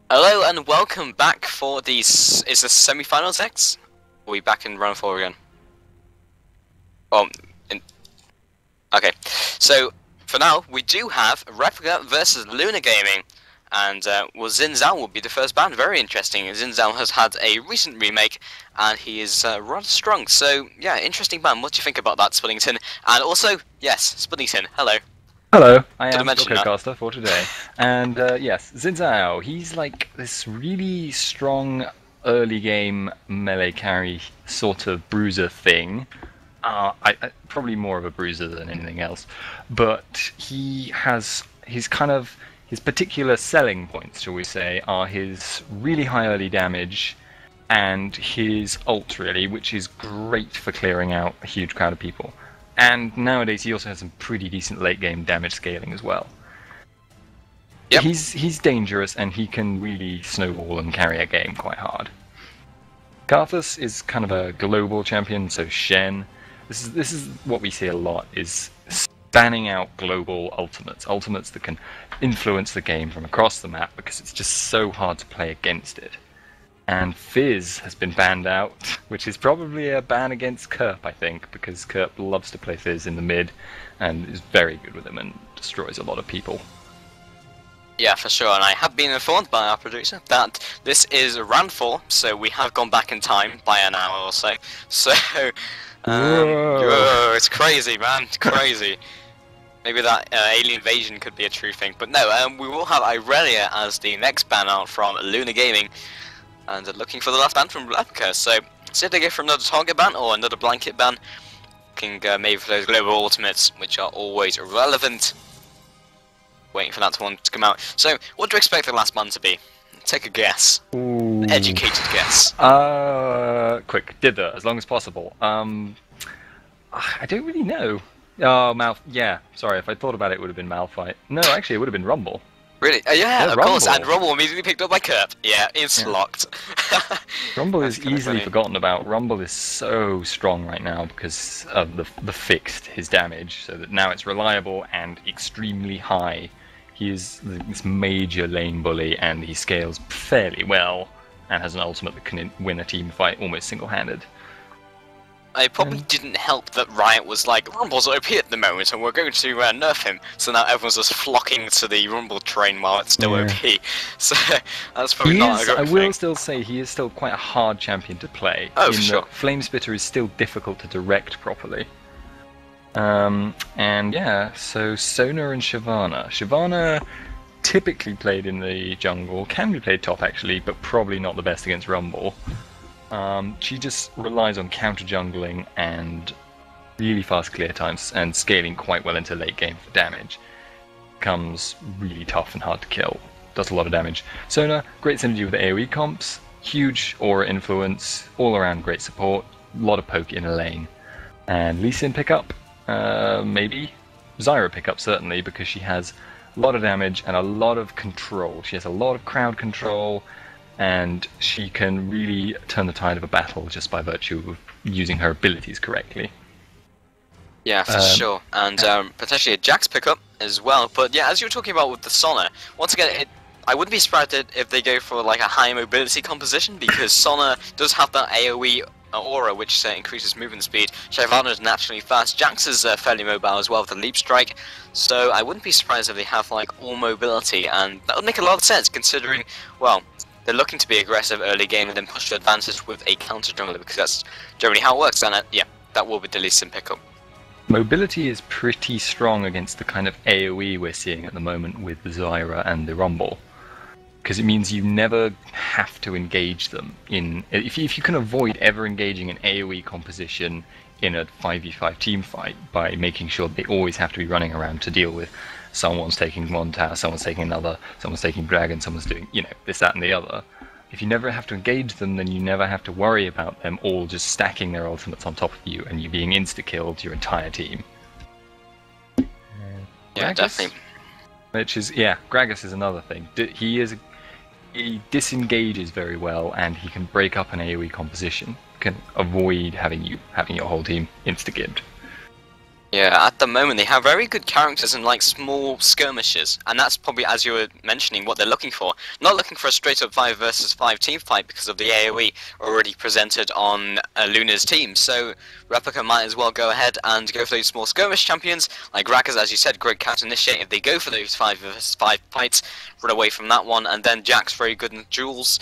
Hello and welcome back for the is this semi-finals X? Are we back in round 4 again? Oh, okay. So for now we do have Replika versus Luna Gaming, and well, Xin Zhao will be the first band. Very interesting. Xin Zhao has had a recent remake, and he is rather strong. So yeah, interesting band. What do you think about that, Spuddington? And also, yes, Spuddington. Hello. Hello, I am the mention that. co-caster for today. And yes, Xin Zhao, he's like this really strong early game melee carry sort of bruiser thing. Probably more of a bruiser than anything else. But he has his particular selling points, shall we say, are his really high early damage and his ult really, which is great for clearing out a huge crowd of people. And nowadays he also has some pretty decent late game damage scaling as well. Yep. He's dangerous and he can really snowball and carry a game quite hard. Karthus is kind of a global champion, so Shen. This is what we see a lot, is spanning out global ultimates that can influence the game from across the map because it's just so hard to play against it. And Fizz has been banned out, which is probably a ban against Kerp, I think, because Kerp loves to play Fizz in the mid and is very good with him and destroys a lot of people. Yeah, for sure, and I have been informed by our producer that this is round 4, so we have gone back in time by an hour or so. So, whoa, it's crazy, man, it's crazy. Maybe that alien invasion could be a true thing, but no, we will have Irelia as the next ban out from Luna Gaming. And looking for the last ban from Replika, so see if they go for another target ban or another blanket ban. Looking maybe for those global ultimates, which are always relevant. Waiting for that one to come out. So, what do you expect the last ban to be? Take a guess. Ooh. An educated guess. Quick, dither, as long as possible. I don't really know. Oh, yeah, sorry, if I thought about it, it would have been Malphite. No, actually, it would have been Rumble. Really? Yeah, of Rumble. course, and Rumble immediately picked up by Kerp. Yeah, it's locked. Rumble is easily forgotten about. Rumble is so strong right now because of the fixed his damage, so that now it's reliable and extremely high. He is this major lane bully, and he scales fairly well, and has an ultimate that can win a team fight almost single-handed. It probably didn't help that Riot was like, Rumble's OP at the moment and we're going to nerf him, so now everyone's just flocking to the Rumble train while it's still OP. So that's probably not a good thing. I will still say he is still quite a hard champion to play. Oh, for sure. Flamespitter is still difficult to direct properly. And yeah, so Sona and Shyvana. Shyvana typically played in the jungle, can be played top actually, but probably not the best against Rumble. She just relies on counter jungling and really fast clear times and scaling quite well into late game for damage. Becomes really tough and hard to kill. Does a lot of damage. Sona, great synergy with the AoE comps, huge aura influence, all around great support, a lot of poke in a lane. And Lee Sin pickup, maybe. Zyra pickup certainly, because she has a lot of damage and a lot of control. She has a lot of crowd control, and she can really turn the tide of a battle just by virtue of using her abilities correctly. Yeah, for sure. And potentially a Jax pickup as well. But yeah, as you were talking about with the Sona, once again, I wouldn't be surprised if they go for like a high mobility composition, because Sona does have that AoE aura which increases movement speed. Shyvana is naturally fast. Jax is fairly mobile as well with the leap strike. So I wouldn't be surprised if they have like all mobility, and that would make a lot of sense considering, well, they're looking to be aggressive early game and then push to advantage with a counter jungler, because that's generally how it works. And yeah, that will be the least in pickup. Mobility is pretty strong against the kind of AoE we're seeing at the moment with the Zyra and the Rumble, because it means you never have to engage them in. If you can avoid ever engaging an AoE composition in a 5v5 team fight by making sure they always have to be running around to deal with someone's taking one tower, someone's taking another, someone's taking dragon, someone's doing, this, that, and the other. If you never have to engage them, then you never have to worry about them all just stacking their ultimates on top of you and you being insta-killed your entire team. Yeah, definitely. Which is, Gragas is another thing. He disengages very well, and he can break up an AoE composition. Can avoid having your whole team insta-gibbed. Yeah, at the moment they have very good characters in like small skirmishes, and that's probably, as you were mentioning, what they're looking for. Not looking for a straight up 5 versus 5 team fight because of the AoE already presented on Luna's team. So Replika might as well go ahead and go for those small skirmish champions like Rackers, as you said, great counter initiate. If they go for those 5 versus 5 fights, run away from that one, and then Jack's very good in duels.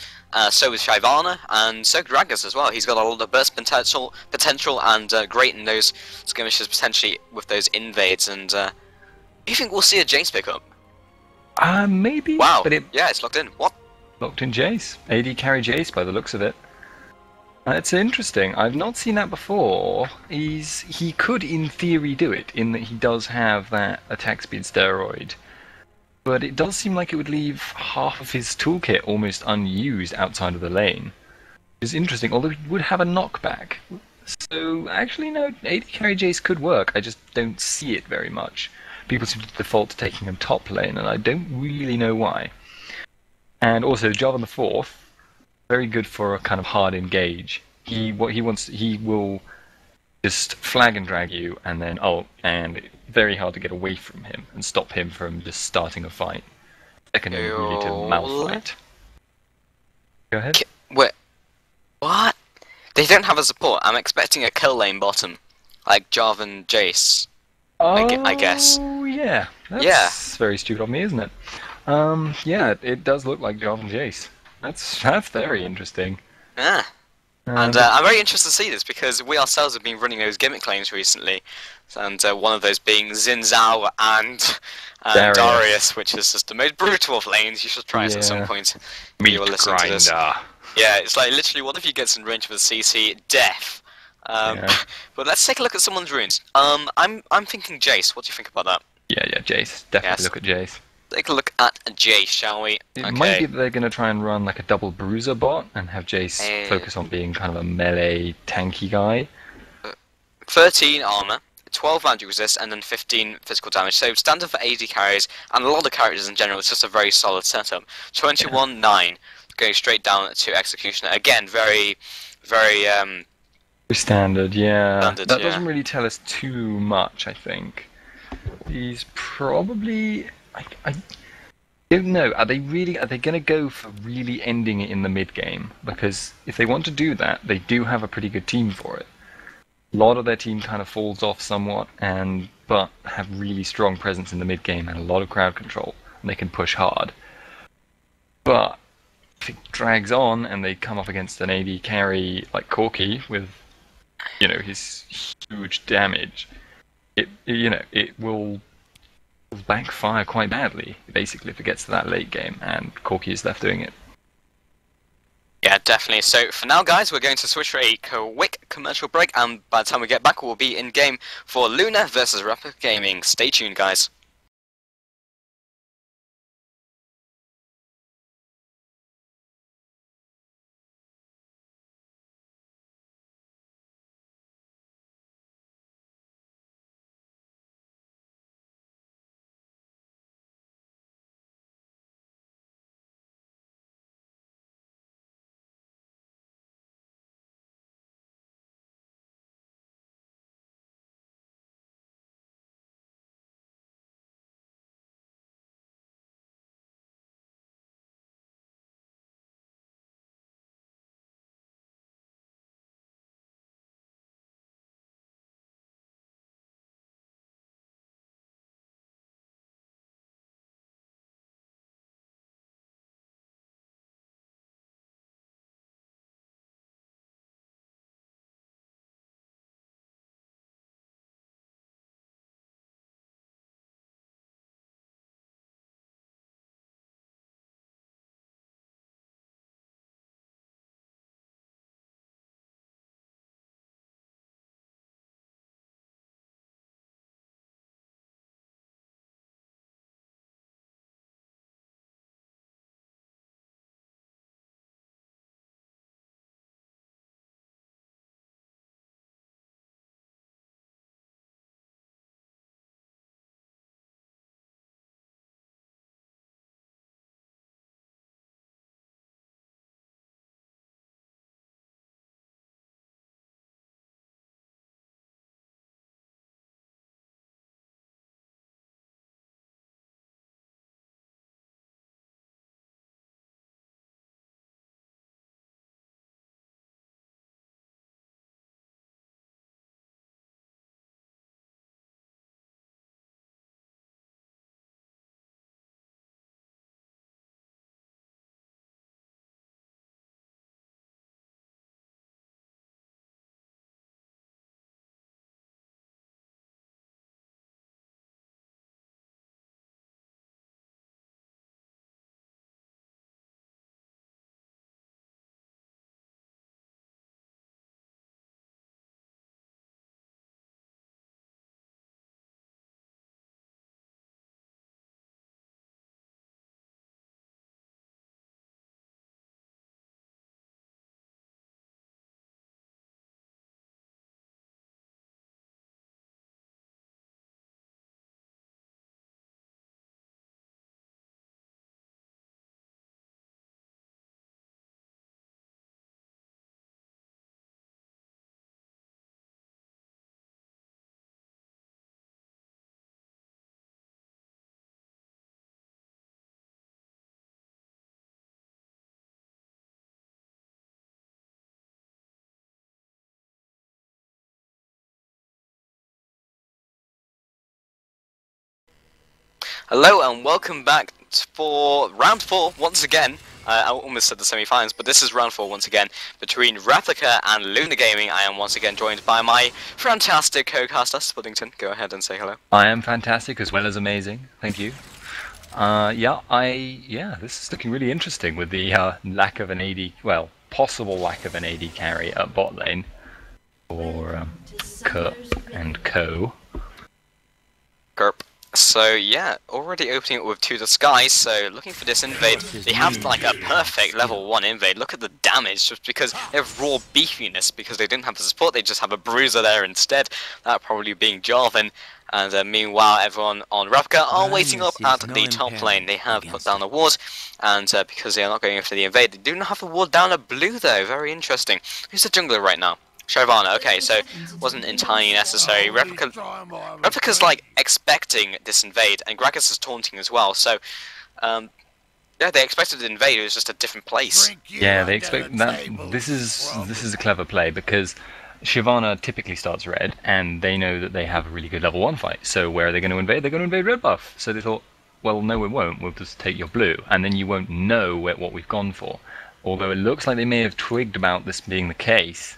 So is Shyvana, and so Gragas as well. He's got a lot of burst potential, and great in those skirmishes, potentially with those invades. And do you think we'll see a Jace pick up? Maybe. Wow. But Yeah, it's locked in. What? Locked in Jace. AD carry Jace by the looks of it. It's interesting. I've not seen that before. He could, in theory, do it, in that he does have that attack speed steroid. But it does seem like it would leave half of his toolkit almost unused outside of the lane. Which is interesting, although he would have a knockback. So, actually, no, AD carry Jace could work. I just don't see it very much. People seem to default to taking him top lane, and I don't really know why. And also, Jarvan the Fourth, very good for a kind of hard engage. He will just flag and drag you, and then ult, and very hard to get away from him and stop him from just starting a fight. Second really to Malphite. Go ahead. Wait, what? They don't have a support. I'm expecting a kill lane bottom, like Jarvan Jace. I guess. Oh yeah, that's very stupid of me, isn't it? Yeah, it does look like Jarvan Jace. That's very interesting. Yeah. And I'm very interested to see this because we ourselves have been running those gimmick lanes recently, and one of those being Xin Zhao and Darius, which is just the most brutal of lanes. You should try it at some point. Meat grinder. Yeah, it's like literally, what if you get in range with a CC? Death. But let's take a look at someone's runes. I'm thinking Jace. What do you think about that? Yeah, Jace. Definitely look at Jace. Take a look at Jace, shall we? It might be that they're going to try and run like a double bruiser bot and have Jace focus on being kind of a melee tanky guy. 13 armor, 12 magic resist, and then 15 physical damage. So standard for AD carries, and a lot of characters in general. It's just a very solid setup. 21-9, going straight down to Executioner. Again, very standard, yeah. That doesn't really tell us too much, I think. He's probably... I don't know. Are they going to go for really ending it in the mid game? Because if they want to do that, they do have a pretty good team for it. A lot of their team kind of falls off somewhat, but have really strong presence in the mid game and a lot of crowd control, and they can push hard. But if it drags on and they come up against an AD carry like Corki with, his huge damage, it will backfire quite badly, basically, if it gets to that late game, and Corki is left doing it. Yeah, definitely. So for now, guys, we're going to switch for a quick commercial break, and by the time we get back, we'll be in game for Luna versus Replika Gaming. Stay tuned, guys. Hello and welcome back for round 4 once again. I almost said the semi-finals, but this is round 4 once again between Replika and Luna Gaming. I am once again joined by my fantastic co-caster, Spuddington. Go ahead and say hello. I am fantastic as well as amazing. Thank you. This is looking really interesting with the lack of an AD, well, possible lack of an AD carry at bot lane for Kerp and Co. Gerp. So yeah, already opening it with To the Skies, so looking for this invade. They have like a perfect level 1 invade. Look at the damage, just because they have raw beefiness, because they didn't have the support, they just have a bruiser there instead, that probably being Jarvan. And meanwhile, everyone on Replika are waiting up at the top lane. They have put down a ward, and because they are not going after the invade, they do not have a ward down at blue though. Very interesting. Who's the jungler right now? Shyvana, okay, so wasn't entirely necessary. Replika's like expecting this invade, and Gragas is taunting as well, so yeah, they expected to invade, it was just a different place. Yeah, they expect that. This is a clever play, because Shyvana typically starts red, and they know that they have a really good level 1 fight, so where are they going to invade? They're going to invade red buff. So they thought, well, no we won't, we'll just take your blue, and then you won't know what we've gone for. Although it looks like they may have twigged about this being the case,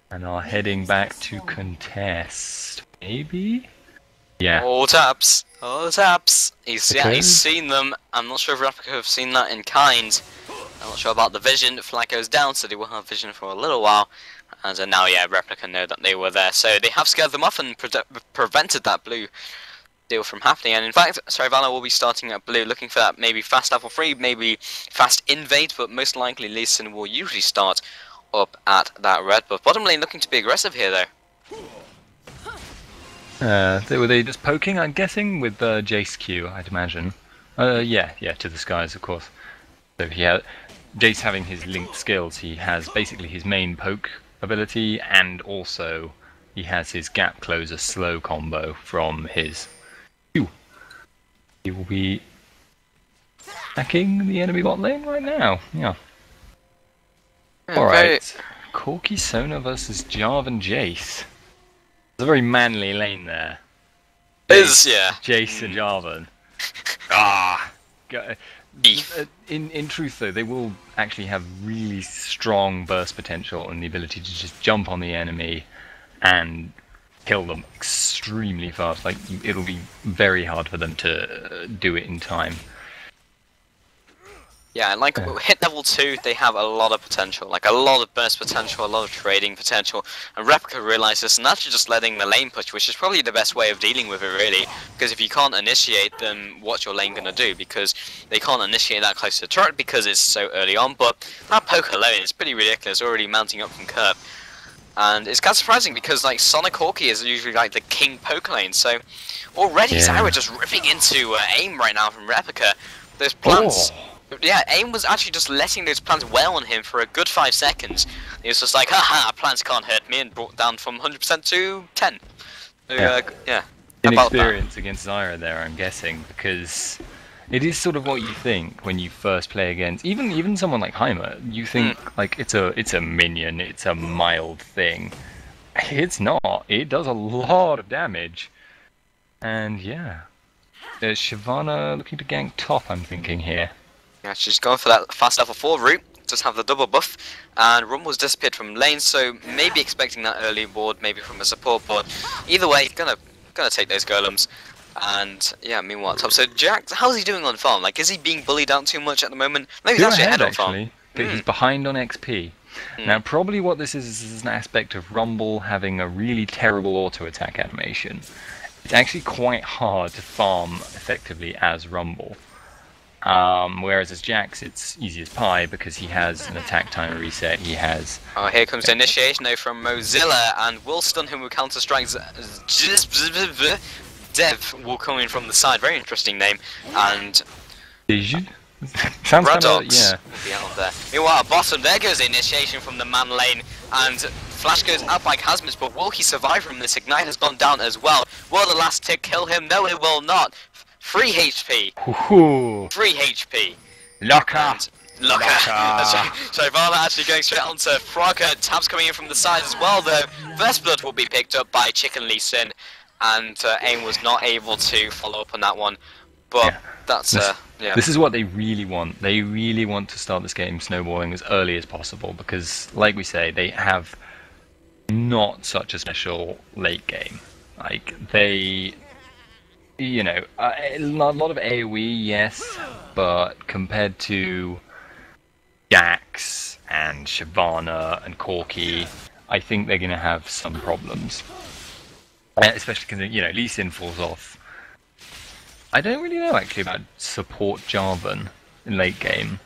and are heading back to contest. Maybe? Yeah. Oh taps! Oh taps! He's seen them. I'm not sure if Replika have seen that in kind. I'm not sure about the vision. Flag goes down, so they will have vision for a little while. And now, yeah, Replika know that they were there. So they have scared them off and prevented that blue deal from happening. And in fact, Shyvana will be starting at blue, looking for that maybe fast level 3, maybe fast invade, but most likely Lee Sin will usually start up at that red buff. Bottom lane looking to be aggressive here though. Were they just poking, I'm guessing, with Jace Q, I'd imagine. Yeah, To the Skies, of course. So Jace having his linked skills, he has basically his main poke ability, and also he has his gap closer slow combo from his Q. He will be attacking the enemy bot lane right now, yeah. Alright, Corki Sona versus Jarvan Jace. It's a very manly lane there. Yeah. Jace and Jarvan. In truth though, they will actually have really strong burst potential and the ability to just jump on the enemy and kill them extremely fast. Like, it'll be very hard for them to do it in time. Yeah, and like hit level 2, they have a lot of potential, like a lot of burst potential, a lot of trading potential, and Replika realised this, and that's just letting the lane push, which is probably the best way of dealing with it really, because if you can't initiate, then what's your lane gonna do? Because they can't initiate that close to the turret because it's so early on, but that poke alone is pretty ridiculous, already mounting up from Kerp. And it's kind of surprising because like Sonic Corki is usually like the king poke lane, so already Zyra just ripping into aim right now from Replika. Those plants. Yeah, AIM was actually just letting those plants well on him for a good 5 seconds. He was just like, haha, plants can't hurt me, and brought down from 100% to 10. Yeah. Inexperience against Zyra there, I'm guessing, because it is sort of what you think when you first play against even someone like Heimer. You think like it's a minion, it's a mild thing. It's not. It does a lot of damage, and yeah, there's Shyvana looking to gank top. I'm thinking here. Yeah, she's going for that fast level 4 route, just have the double buff, and Rumble's disappeared from lane, so maybe expecting that early ward, maybe from a support board. Either way, gonna take those golems, and yeah, meanwhile top. So Jack, how's he doing on farm? Like, is he being bullied out too much at the moment? Maybe he's actually ahead on farm. But he's behind on XP. Now, probably what this is an aspect of Rumble having a really terrible auto attack animation. It's actually quite hard to farm effectively as Rumble. Whereas as Jax, it's easy as pie because he has an attack timer reset. He has. Oh, here comes the initiation though from Mozilla, and will stun him with counter strikes. Dev will come in from the side. Very interesting name. And sounds kind of, yeah. Will be out there. Meanwhile, bottom there goes the initiation from the man lane, and Flash goes out by Casmus, but will he survive from this? Ignite has gone down as well. Will the last tick kill him? No, it will not. 3 HP. 3 HP. Locker. Shyvana actually going straight onto Frogger. Tabs coming in from the side as well though. First blood will be picked up by Chicken Lee Sin, and AIM was not able to follow up on that one. But Yeah. that's yeah. This is what they really want. They really want to start this game snowballing as early as possible because, like we say, they have not such a special late game. Like, they, a lot of AoE, yes, but compared to Jax and Shyvana and Corki, I think they're going to have some problems. Especially because, Lee Sin falls off. I don't really know, actually, about support Jarvan in late game.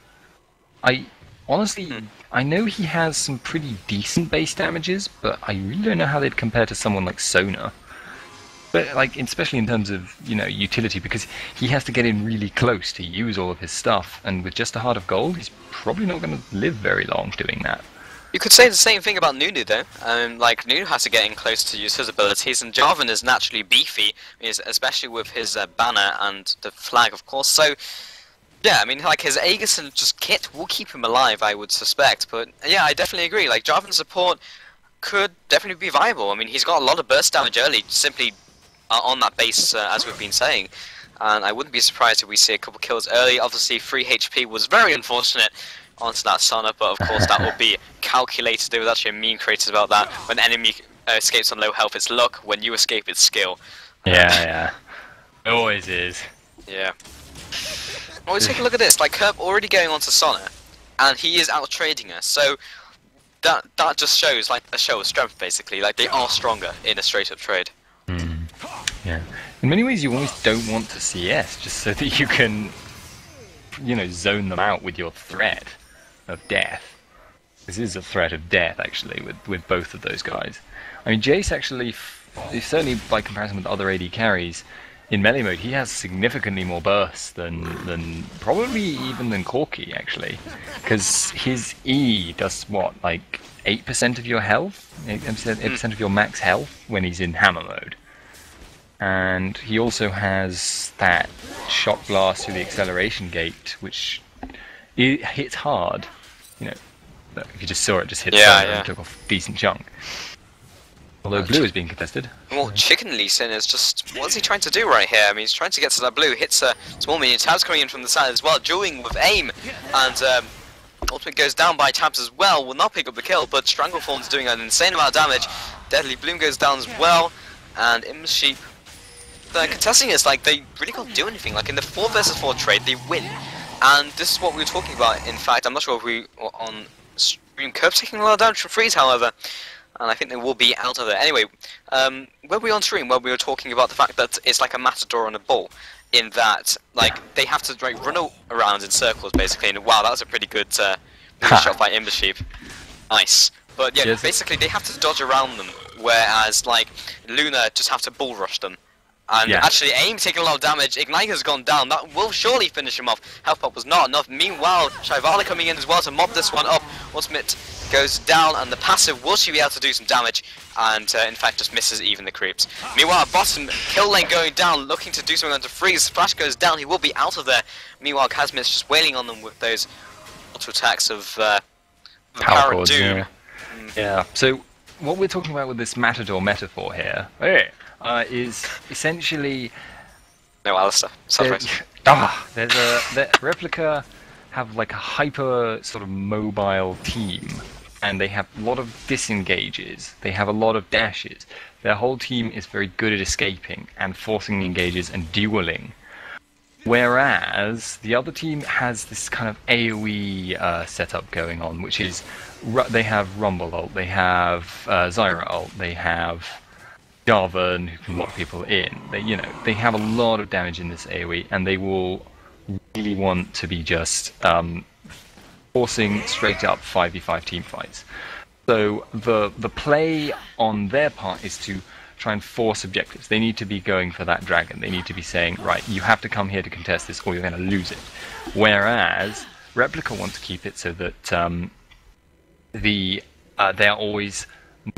I honestly, I know he has some pretty decent base damages, but I really don't know how they'd compare to someone like Sona. But like, especially in terms of utility, because he has to get in really close to use all of his stuff, and with just a heart of gold, he's probably not going to live very long doing that. You could say the same thing about Nunu though. Like Nunu has to get in close to use his abilities, and Jarvan is naturally beefy, especially with his banner and the flag, of course. So. Yeah, I mean, like, his Aegis and just kit will keep him alive, I would suspect, but yeah, I definitely agree, like, Jarvan's support could definitely be viable. I mean, he's got a lot of burst damage early, simply on that base, as we've been saying, and I wouldn't be surprised if we see a couple kills early. Obviously, 3 HP was very unfortunate onto that Sona, but of course that will be calculated. There was actually a meme created about that. When enemy escapes on low health, it's luck. When you escape, it's skill. Yeah. It always is. Yeah. Always take a look at this, like Kerp already going on to Sona, and he is out trading us, so that just shows like a show of strength basically, like they are stronger in a straight up trade. Yeah. In many ways you almost don't want to CS, just so that you can, zone them out with your threat of death. This is a threat of death actually, with both of those guys. I mean, Jace actually, certainly by comparison with other AD carries, in melee mode, he has significantly more burst than probably even than Corki, actually. Because his E does, what, like 8% of your health? 8% of your max health when he's in hammer mode. And he also has that shock blast through the acceleration gate, which it hits hard. If you just saw it, just hit and took off a decent chunk. Although blue is being contested. Well, Chicken Lee Sin is just... What's he trying to do right here? I mean, he's trying to get to that blue. Hits a small minion. Tabs coming in from the side as well. Dueling with aim. And ultimate goes down by Tabs as well. Will not pick up the kill, but Strangleform's doing an insane amount of damage. Deadly Bloom goes down as well. And Sheep, the contesting is like, they really can't do anything. Like in the 4 versus 4 trade, they win. And this is what we were talking about. In fact, I'm not sure if we were on stream. Kerb taking a lot of damage from Freeze, however. And I think they will be out of there. Anyway, were we on stream where we were talking about the fact that it's like a matador on a ball, in that like they have to run around in circles basically. And wow, that was a pretty good shot by Sheep. Nice. But yeah, basically they have to dodge around them, whereas like Luna just have to bull rush them. And actually, AIM taking a lot of damage. Ignite has gone down. That will surely finish him off. Health pop was not enough. Meanwhile, Shyvana coming in as well to mop this one up. Ultimate goes down, and the passive will she be able to do some damage, and in fact just misses even the creeps. Meanwhile, bottom kill lane going down, looking to do something on to Freeze. Flash goes down. He will be out of there. Meanwhile, Kazmit's just wailing on them with those auto attacks of Power of Doom. Yeah. So what we're talking about with this matador metaphor here. Is essentially no Alistair. There's Replika have like a hyper sort of mobile team, and they have a lot of disengages. They have a lot of dashes. Their whole team is very good at escaping and forcing the engages and dueling. Whereas the other team has this kind of AoE setup going on, which is they have Rumble ult, they have Zyra ult, they have Jarvan, who can lock people in. They have a lot of damage in this AoE, and they will really want to be just forcing straight up 5v5 team fights. So the play on their part is to try and force objectives. They need to be going for that dragon. They need to be saying, right, you have to come here to contest this, or you're going to lose it. Whereas Replika want to keep it so that they're always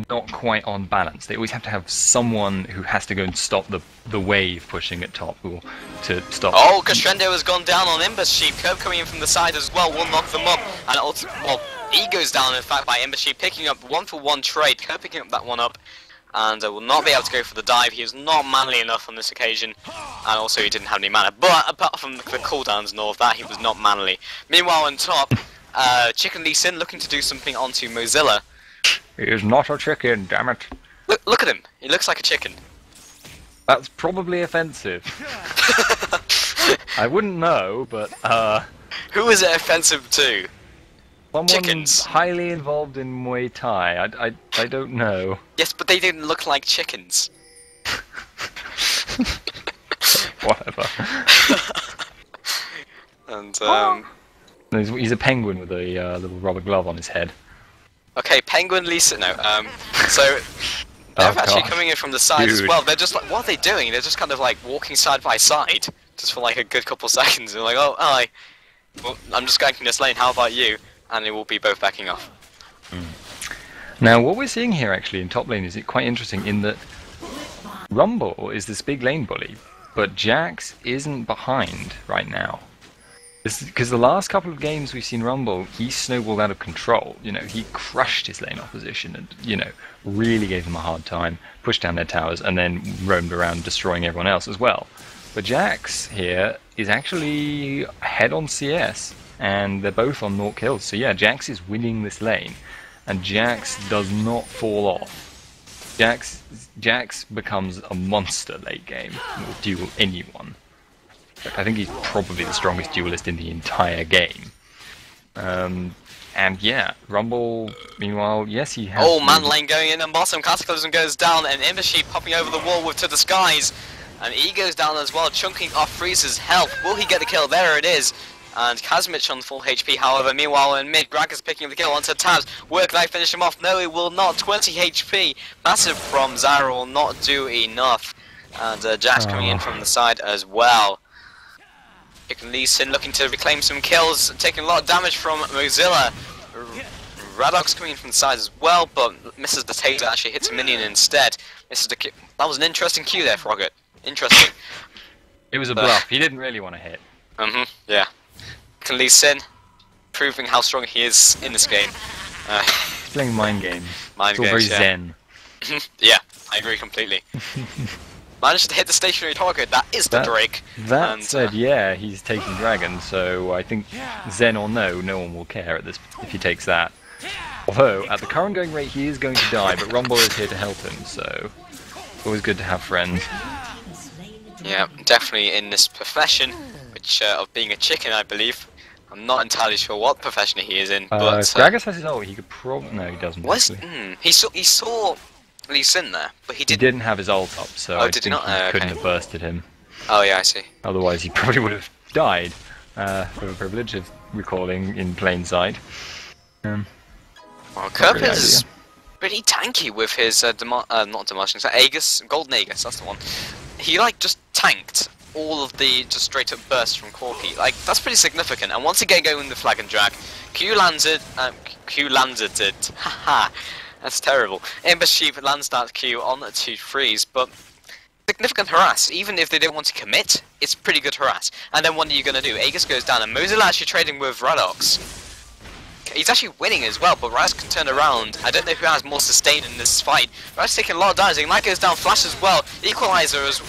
not quite on balance. They always have to have someone who has to go and stop the wave pushing at top, or to stop. Oh, Crescendo has gone down on Sheep. Kerb coming in from the side as well will knock them up, and E goes down in fact by Sheep, picking up 1-for-1 trade. Kerb picking up that one up, and will not be able to go for the dive. He was not manly enough on this occasion, and also he didn't have any mana. But apart from the cooldowns and all of that, he was not manly. Meanwhile, on top, Chicken Lee Sin looking to do something onto Mozilla. He is not a chicken, damn it. Look at him. He looks like a chicken. That's probably offensive. I wouldn't know, but who is it offensive to? someone Chickens. highly involved in Muay Thai. I don't know. Yes, but they didn't look like chickens. Whatever. And He's a penguin with a little rubber glove on his head. okay, Penguin Lisa. No. So they're actually coming in from the side as well. They're just like, what are they doing? They're just kind of like walking side by side, just for like a good couple seconds. They're like, oh, hi. Well, I'm just ganking this lane. How about you? And they will be both backing off. Now, what we're seeing here actually in top lane is quite interesting in that Rumble is this big lane bully, but Jax isn't behind right now. Because the last couple of games we've seen Rumble, he snowballed out of control. You know, he crushed his lane opposition and, you know, really gave them a hard time, pushed down their towers, and then roamed around destroying everyone else as well. But Jax here is actually ahead on CS, and they're both on 0 kills. So yeah, Jax is winning this lane, and Jax does not fall off. Jax becomes a monster late game and will duel anyone. I think he's probably the strongest duelist in the entire game. And yeah, Rumble, meanwhile, yes, he has... Oh, man lane going in and bottom, Cataclysm goes down, and Ember Sheep popping over the wall with To the Skies. And he goes down as well, chunking off Freeze's health. Will he get the kill? There it is. And Kazmich on full HP, however. Meanwhile, in mid, Gragas picking up the kill onto Tabs. Work knife finish him off. No, he will not. 20 HP. Massive from Zara will not do enough. And Jax coming in from the side as well. Chicken Lee Sin looking to reclaim some kills, taking a lot of damage from Mozilla. Radox coming in from the side as well, but misses the taser, actually hits a minion instead. Misses the that was an interesting Q there, Frogget. Interesting. It was a bluff. He didn't really want to hit. Yeah. Chicken Lee Sin, proving how strong he is in this game. He's playing mind games. Mind it's all games, very zen. Yeah, I agree completely. Managed to hit the stationary target, that is the Drake. That said, yeah, he's taking Dragon, so I think Zen or no one will care at this if he takes that. Although, at the current going rate, he is going to die, but Rumble is here to help him, so it's always good to have friends. Yeah, definitely in this profession, which of being a chicken, I believe. I'm not entirely sure what profession he is in, but... If Gragas has his ult, he could probably... No, he doesn't, actually. He saw Lee Sin there, but he didn't have his ult up, so I think he couldn't have bursted him. Oh yeah, I see. Otherwise he probably would have died for the privilege of recalling in plain sight. Well, Kerp is pretty tanky with his not demolishing, so Aegis, Golden Aegis, that's the one. He like just tanked all of the just straight up bursts from Corki. Like that's pretty significant. And once again going with the flag and drag, Q landed it. Haha. That's terrible. Ember Sheep lands that Q on to freeze, but significant harass. Even if they don't want to commit, it's pretty good harass. And then what are you going to do? Aegis goes down, and Mozilla actually trading with Radox. He's actually winning as well, but Radox can turn around. I don't know who has more sustain in this fight. Radox taking a lot of damage. Ignite goes down, Flash as well. Equalizer as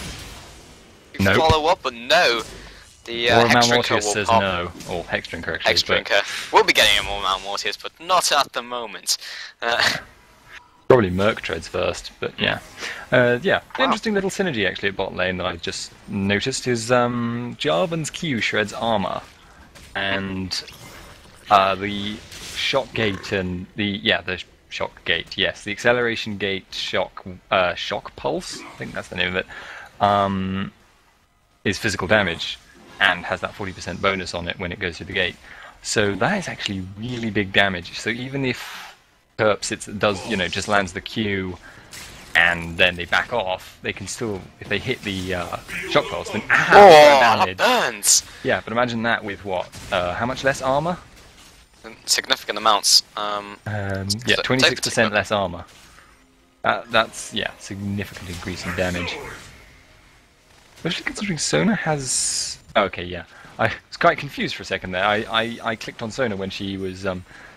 follow up, but no. The Hex Drinker will says pop. No. Or Hex Drinker actually. Hex Drinker. We'll be getting a more Mount Mortius, but not at the moment. Probably Merc Treads first, but yeah. Interesting little synergy actually at bot lane that I just noticed is Jarvan's Q shreds armor, and the shock gate and the shock gate, yes, the acceleration gate shock pulse, I think that's the name of it, is physical damage and has that 40% bonus on it when it goes through the gate. So that is actually really big damage. So even if Kerp just lands the Q and then they back off, they can still, if they hit the shock pulse, then damage. Burns! Yeah, but imagine that with what? How much less armor? Significant amounts. 26% less armor. That's, significant increase in damage. Especially considering Sona has... Okay, yeah. I was quite confused for a second there. I clicked on Sona when she was...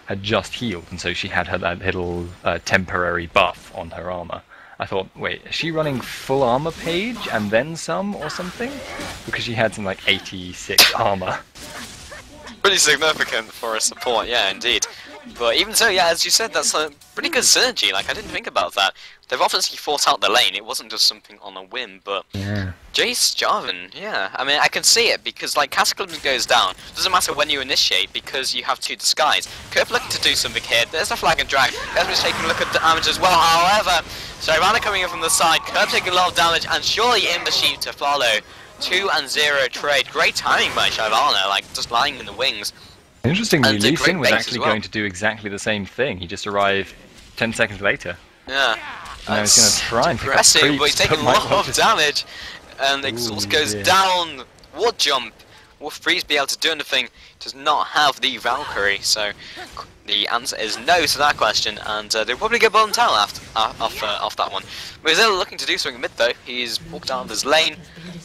had just healed, and so she had her that little temporary buff on her armor. I thought, wait, is she running full armor page and then some or something? Because she had some like 86 armor. Pretty significant for a support, yeah, indeed. But even so, yeah, as you said, that's a pretty good synergy. Like, I didn't think about that. They've obviously fought out the lane. It wasn't just something on a whim, but Yeah. Jace, Jarvan, yeah. I mean, I can see it because, like, Cataclysm goes down. Doesn't matter when you initiate because you have 2 disguise. Curve looking to do something here. There's a flag and drag. Desmond's taking a look at the damage as well. However, Shyvana coming in from the side. Curve taking a lot of damage, and surely Ember Sheep to follow. 2-0 trade. Great timing by Shyvana, like, just lying in the wings. Interestingly, And Lee great Sin was base actually as well. going to do exactly the same thing. He just arrived 10 seconds later. Yeah. And I was going to try and pick up impressive, creeps, but he's taking a might lot want of to- damage. And exhaust goes dear. down. Ward jump. Will Freeze be able to do anything? Does not have the Valkyrie, so the answer is no to that question. And they'll probably get bottom tower off that one. Mozilla looking to do something mid though. He's walked out of his lane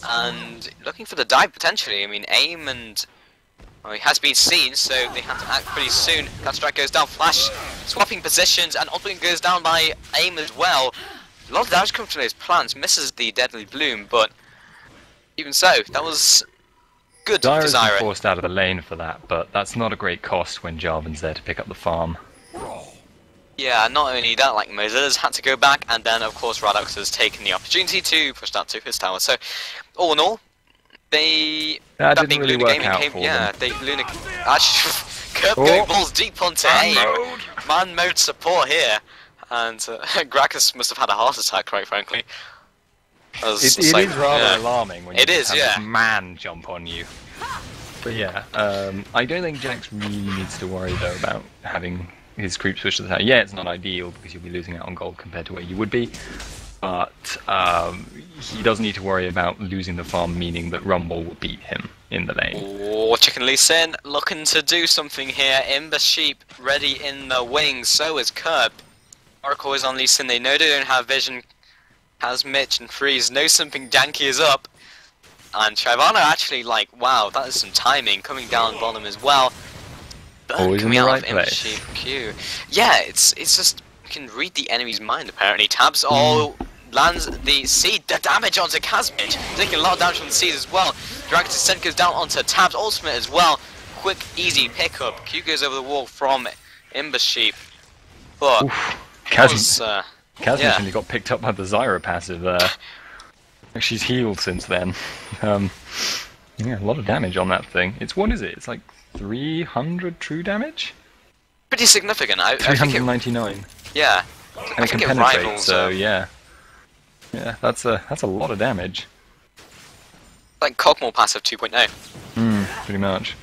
and looking for the dive potentially. I mean, aim and. Well, he has been seen, so they have to act pretty soon. That strike goes down, flash, swapping positions, and Odwin goes down by aim as well. A lot of damage comes from those plants, misses the Deadly Bloom, but even so, that was good for Zyra's been Zyra. forced out of the lane for that, but that's not a great cost when Jarvan's there to pick up the farm. Yeah, not only that, like Mozilla's had to go back, and then of course Radox has taken the opportunity to push that to his tower. So, all in all, That didn't being really Luna work Gaming out came, for yeah, them. Luna actually Curb Oh. going balls deep onto Man aim. mode. Man mode support here, and Gragas must have had a heart attack, quite frankly. It is rather yeah. alarming when you It is, have yeah. this man jump on you. But yeah, I don't think Jax really needs to worry though about having his creeps push to the tower. Yeah, it's not ideal because you'll be losing out on gold compared to where you would be, but he doesn't need to worry about losing the farm, meaning that Rumble will beat him in the lane. Oh, Chicken Lee Sin looking to do something here. Ember Sheep ready in the wings, so is Curb. Oracle is on Lee Sin, they know they don't have vision. Has Mitch and Freeze, know something janky is up. And Shyvana actually, like, wow, that is some timing, coming down bottom as well. Burn Always in coming the out right of Ember place. Sheep Q. Yeah, it's just, you can read the enemy's mind apparently. Tabs all lands the seed, the damage onto Kazmich, taking a lot of damage from the seed as well. Dragon's Descent goes down onto Tab's ultimate as well. Quick, easy pickup. Q goes over the wall from Ember Sheep. But, Kazmich yeah. only got picked up by the Zyra passive there. She's healed since then. Yeah, a lot of damage on that thing. It's, what is it? It's like 300 true damage? Pretty significant. I think it, 399. yeah. And I it can think it penetrate, rivals, so yeah. Yeah, that's a lot of damage. like Cogmore passive 2.0. Pretty much.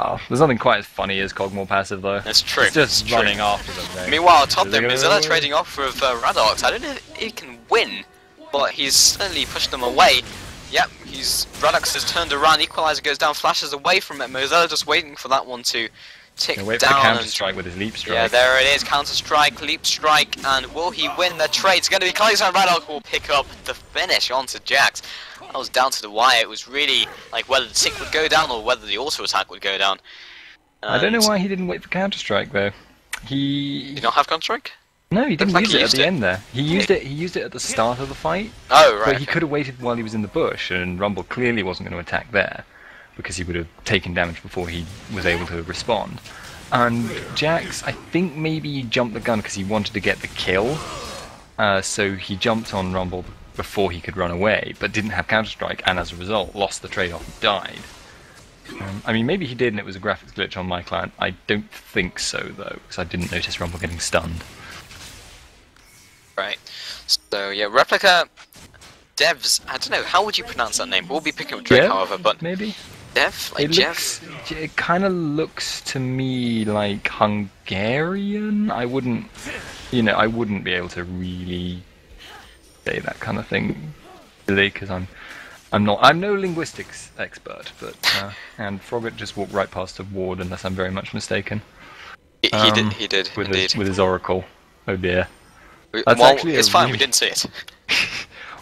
Oh, there's nothing quite as funny as Cogmore passive though. That's true. It's just It's true. running after them. Though. Meanwhile, top them, Go. Mozilla trading off with Radox. I don't know if he can win, but he's certainly pushed them away. Yep, Radox has turned around, Equalizer goes down, flashes away from it. Mozilla just waiting for that one to tick Gonna wait for the down. counter And, strike with his leap strike. yeah, there it is, counter strike, leap strike, and will he win the trade? It's going to be close, and Radox will pick up the finish onto Jax. That was down to the wire. It was really like whether the tick would go down or whether the auto attack would go down. I don't know And- why he didn't wait for counter strike though. Did you not have counter strike? No, he didn't like use he it at used the it. end there. He used it. He used it at the start of the fight. Oh, right. But he okay. could have waited while he was in the bush, and Rumble clearly wasn't going to attack there because he would have taken damage before he was able to respond. And Jax, I think maybe he jumped the gun because he wanted to get the kill, so he jumped on Rumble before he could run away, but didn't have counter strike, and as a result, lost the trade-off and died. I mean, maybe he did, and it was a graphics glitch on my client. I don't think so though, because I didn't notice Rumble getting stunned. Right. So yeah, Replika Devs. I don't know. How would you pronounce that name? We'll be picking up Drake, Jev, however. But maybe. Dev, like It Jeff. looks. It kind of looks to me like Hungarian. I wouldn't, I wouldn't be able to really say that kind of thing, really, because I'm no linguistics expert, but and Frogget just walked right past a ward, unless I'm very much mistaken. He did with indeed. his oracle. Oh dear. That's Well, actually it's a fine. really- We didn't see it.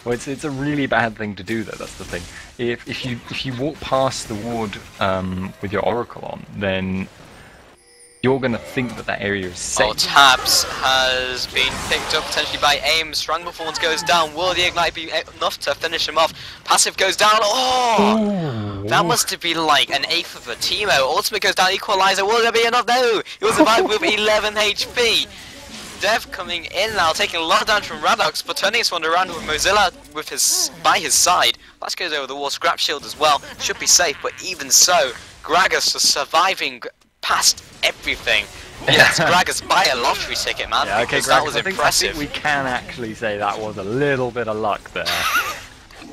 Well, it's a really bad thing to do though. That's the thing. If you walk past the ward with your oracle on, then you're going to think that that area is safe. Oh, Tabs has been picked up potentially by Aim. Strong performance goes down. Will the Ignite be enough to finish him off? Passive goes down. Oh! Ooh. That must have been like an eighth of a Teemo. Ultimate goes down. Equalizer. Will there be enough? No! He will survive with 11 HP. Dev coming in now, taking a lot of damage from Radox, but turning this one around with Mozilla by his side. That goes over the wall. Scrap Shield as well. Should be safe, but even so, Gragas was surviving past everything. Yes, Gragas by a lottery ticket, man. Yeah, okay, Gragas, that was impressive. I think we can actually say that was a little bit of luck there.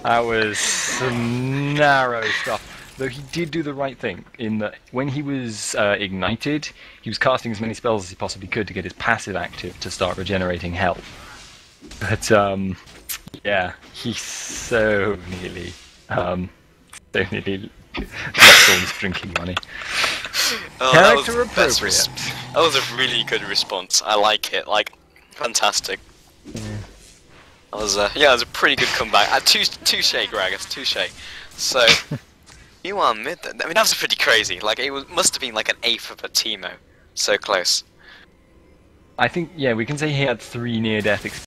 That was some narrow stuff. Though he did do the right thing, in that when he was ignited, he was casting as many spells as he possibly could to get his passive active to start regenerating health. But, yeah, he so nearly lost all his drinking money. Oh, Character appropriate. That was a really good response. I like it. Like, fantastic. Yeah. That was yeah, it was a pretty good comeback. Touche, Gragas, touche. So, you are mid. I mean, that was pretty crazy. Like, it must have been like an eighth of a Teemo. So close. I think, yeah, we can say he had 3 near-death experiences.